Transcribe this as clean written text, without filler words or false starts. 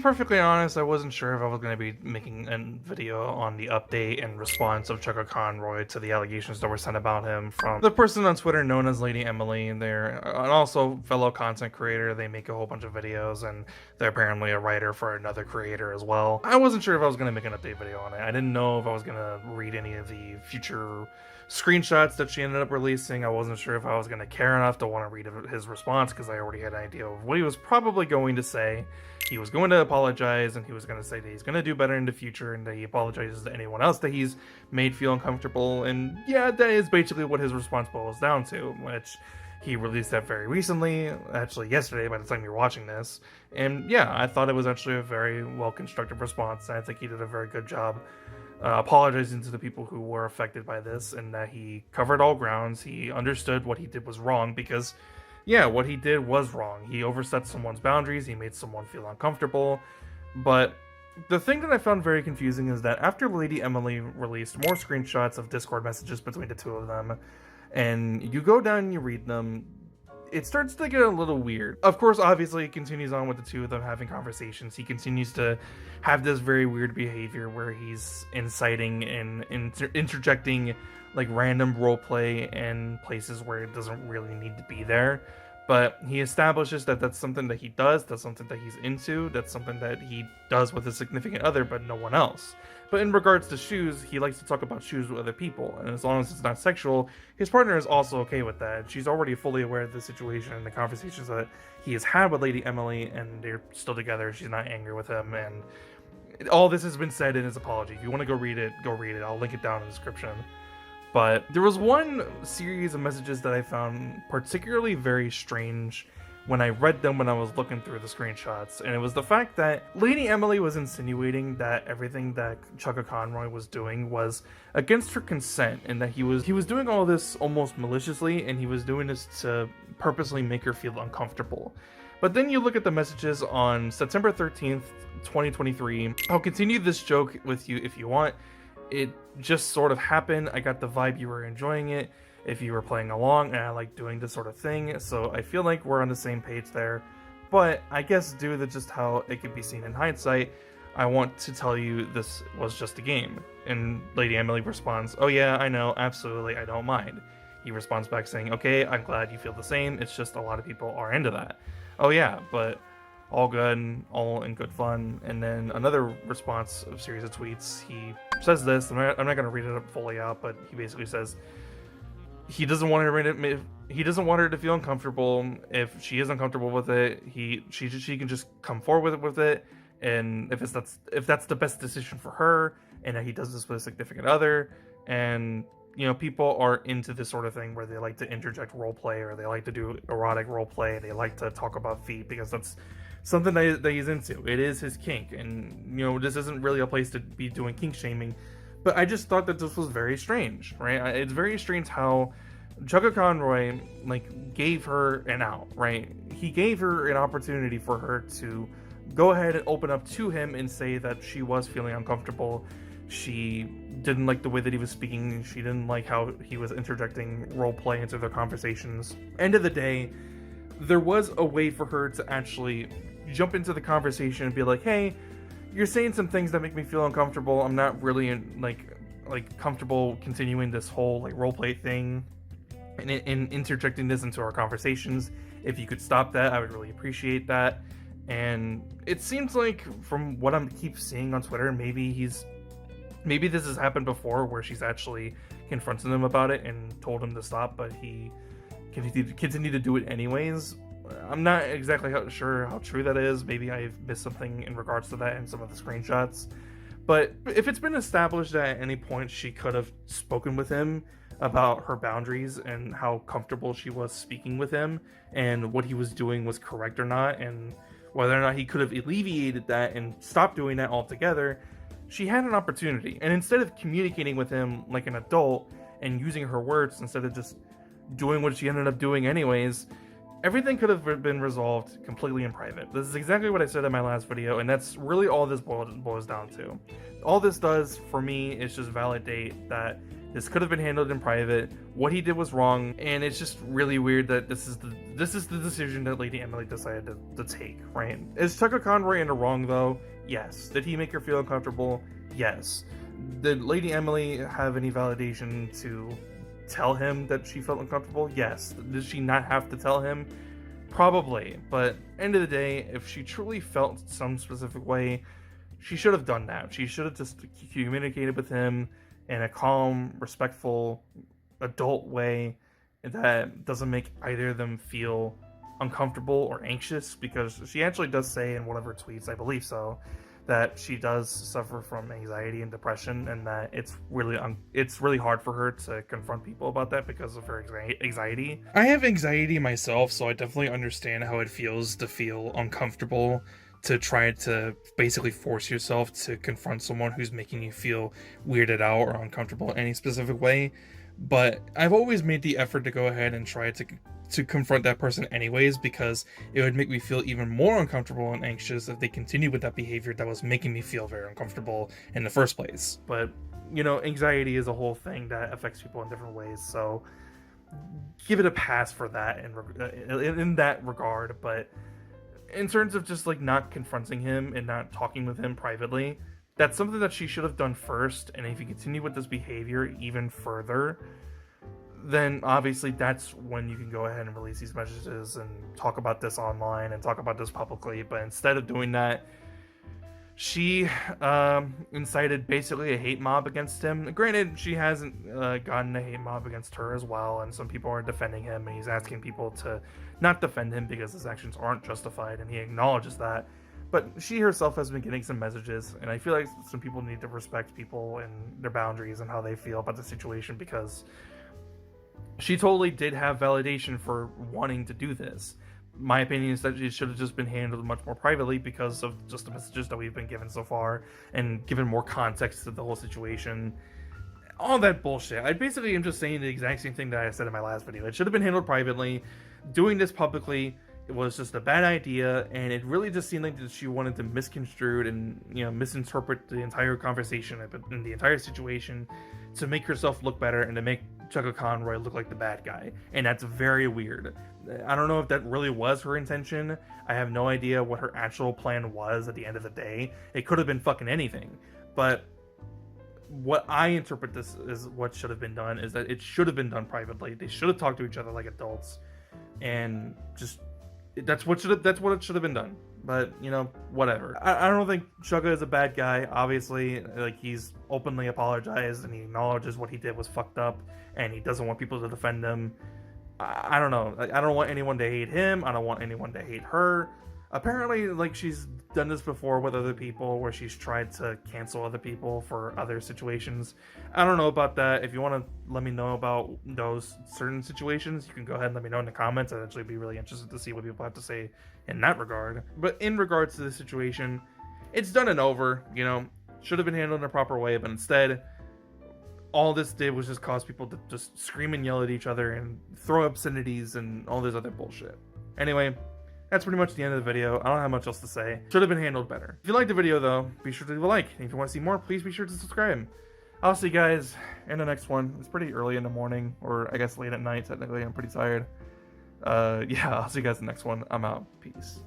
perfectly honest, I wasn't sure if I was going to be making a video on the update and response of Chuggaaconroy to the allegations that were sent about him from the person on Twitter known as Lady Emily. They're and also fellow content creator. They make a whole bunch of videos, and they're apparently a writer for another creator as well. I wasn't sure if I was going to make an update video on it. I didn't know if I was going to read any of the future screenshots that she ended up releasing. I wasn't sure if I was going to care enough to want to read his response, because I already had an idea of what he was probably going to say. He was going to apologize, and he was going to say that he's going to do better in the future, and that he apologizes to anyone else that he's made feel uncomfortable. And yeah, that is basically what his response boils down to, which he released that very recently, actually yesterday by the time you're watching this. And yeah, I thought it was actually a very well-constructed response, and I think he did a very good job apologizing to the people who were affected by this, and that he covered all grounds. He understood what he did was wrong, because yeah, what he did was wrong. He overstepped someone's boundaries, he made someone feel uncomfortable. But the thing that I found very confusing is that after Lady Emily released more screenshots of Discord messages between the two of them, and you go down and you read them, it starts to get a little weird. Of course, obviously, it continues on with the two of them having conversations. He continues to have this very weird behavior where he's inciting and interjecting like random roleplay in places where it doesn't really need to be there. But he establishes that that's something that he does, that's something that he's into, that's something that he does with his significant other, but no one else. But in regards to shoes, he likes to talk about shoes with other people, and as long as it's not sexual, his partner is also okay with that. She's already fully aware of the situation and the conversations that he has had with Lady Emily, and they're still together. She's not angry with him, and all this has been said in his apology. If you want to go read it, go read it. I'll link it down in the description. But there was one series of messages that I found particularly very strange when I read them when I was looking through the screenshots, and it was the fact that Lady Emily was insinuating that everything that Chuggaaconroy was doing was against her consent, and that he was doing all this almost maliciously, and he was doing this to purposely make her feel uncomfortable. But then you look at the messages on September 13th, 2023. I'll continue this joke with you if you want. It just sort of happened. I got the vibe you were enjoying it if you were playing along, and I like doing this sort of thing, so I feel like we're on the same page there. But I guess due to just how it could be seen in hindsight, I want to tell you this was just a game. And Lady Emily responds, "Oh yeah, I know, absolutely, I don't mind." He responds back saying, "Okay, I'm glad you feel the same, it's just a lot of people are into that." "Oh yeah, but all good, all in good fun." And then another response of series of tweets, he says this, I'm not going to read it fully out, but he basically says he doesn't want her to feel uncomfortable. If she is uncomfortable with it, she can just come forward with it, and if that's the best decision for her, and that he does this with a significant other. And you know, people are into this sort of thing where they like to interject roleplay, or they like to do erotic roleplay, they like to talk about feet, because that's something that he's into. It is his kink, and you know, this isn't really a place to be doing kink shaming, but I just thought that this was very strange, right? It's very strange how Chuggaaconroy like gave her an out, right? He gave her an opportunity for her to go ahead and open up to him and say that she was feeling uncomfortable. She didn't like the way that he was speaking. She didn't like how he was interjecting roleplay into their conversations. End of the day, there was a way for her to actually jump into the conversation and be like, "Hey, you're saying some things that make me feel uncomfortable. I'm not really like comfortable continuing this whole like roleplay thing and interjecting this into our conversations. If you could stop that, I would really appreciate that." And it seems like, from what I keep seeing on Twitter, maybe this has happened before, where she's actually confronted him about it and told him to stop, but he continued to do it anyways. I'm not exactly sure how true that is. Maybe I've missed something in regards to that in some of the screenshots. But if it's been established that at any point she could have spoken with him about her boundaries and how comfortable she was speaking with him, and what he was doing was correct or not, and whether or not he could have alleviated that and stopped doing that altogether, she had an opportunity. And instead of communicating with him like an adult and using her words instead of just doing what she ended up doing anyways, everything could have been resolved completely in private. This is exactly what I said in my last video, and that's really all this boils down to. All this does for me is just validate that This could have been handled in private. What he did was wrong, and it's just really weird that this is the decision that Lady Emily decided to take, right? Is Chuggaaconroy in the wrong though? Yes. Did he make her feel uncomfortable? Yes. Did Lady Emily have any validation to tell him that she felt uncomfortable? Yes. Did she not have to tell him? Probably. But end of the day, if she truly felt some specific way, she should have done that. She should have just communicated with him in a calm, respectful, adult way that doesn't make either of them feel uncomfortable or anxious, because she actually does say in one of her tweets, I believe so, that she does suffer from anxiety and depression, and that it's really hard for her to confront people about that because of her anxiety. I have anxiety myself, so I definitely understand how it feels to feel uncomfortable, to try to basically force yourself to confront someone who's making you feel weirded out or uncomfortable in any specific way. But I've always made the effort to go ahead and try to confront that person anyways, because it would make me feel even more uncomfortable and anxious if they continued with that behavior that was making me feel very uncomfortable in the first place. But, you know, anxiety is a whole thing that affects people in different ways, so give it a pass for that in that regard. But in terms of just like not confronting him and not talking with him privately, that's something that she should have done first. And if you continue with this behavior even further, then obviously that's when you can go ahead and release these messages and talk about this online and talk about this publicly. But instead of doing that, she incited basically a hate mob against him. Granted, she hasn't gotten a hate mob against her as well, and some people are defending him, and he's asking people to not defend him because his actions aren't justified, and he acknowledges that. But she herself has been getting some messages, and I feel like some people need to respect people and their boundaries and how they feel about the situation, because she totally did have validation for wanting to do this. My opinion is that it should have just been handled much more privately because of just the messages that we've been given so far, and given more context to the whole situation. All that bullshit. I basically am just saying the exact same thing that I said in my last video. It should have been handled privately. Doing this publicly, it was just a bad idea, and it really just seemed like that she wanted to misconstrue and, you know, misinterpret the entire conversation and the entire situation to make herself look better and to make Chuggaaconroy look like the bad guy. And that's very weird. I don't know if that really was her intention. I have no idea what her actual plan was at the end of the day. It could have been fucking anything. But what I interpret this as what should have been done is that it should have been done privately. They should have talked to each other like adults, and just that's what it should have been done. But, you know, whatever. I don't think Chugga is a bad guy. Obviously, like, he's openly apologized and he acknowledges what he did was fucked up, and he doesn't want people to defend him. I don't know. I don't want anyone to hate him. I don't want anyone to hate her. Apparently, like, she's done this before with other people, where she's tried to cancel other people for other situations. I don't know about that. If you want to let me know about those certain situations, you can go ahead and let me know in the comments. I'd actually be really interested to see what people have to say in that regard. But in regards to the situation, it's done and over. You know, should have been handled in a proper way, but instead, all this did was just cause people to just scream and yell at each other and throw obscenities and all this other bullshit. Anyway, that's pretty much the end of the video. I don't have much else to say. Should have been handled better. If you liked the video, though, be sure to leave a like. And if you want to see more, please be sure to subscribe. I'll see you guys in the next one. It's pretty early in the morning, or I guess late at night, technically. I'm pretty tired. Yeah, I'll see you guys in the next one. I'm out. Peace.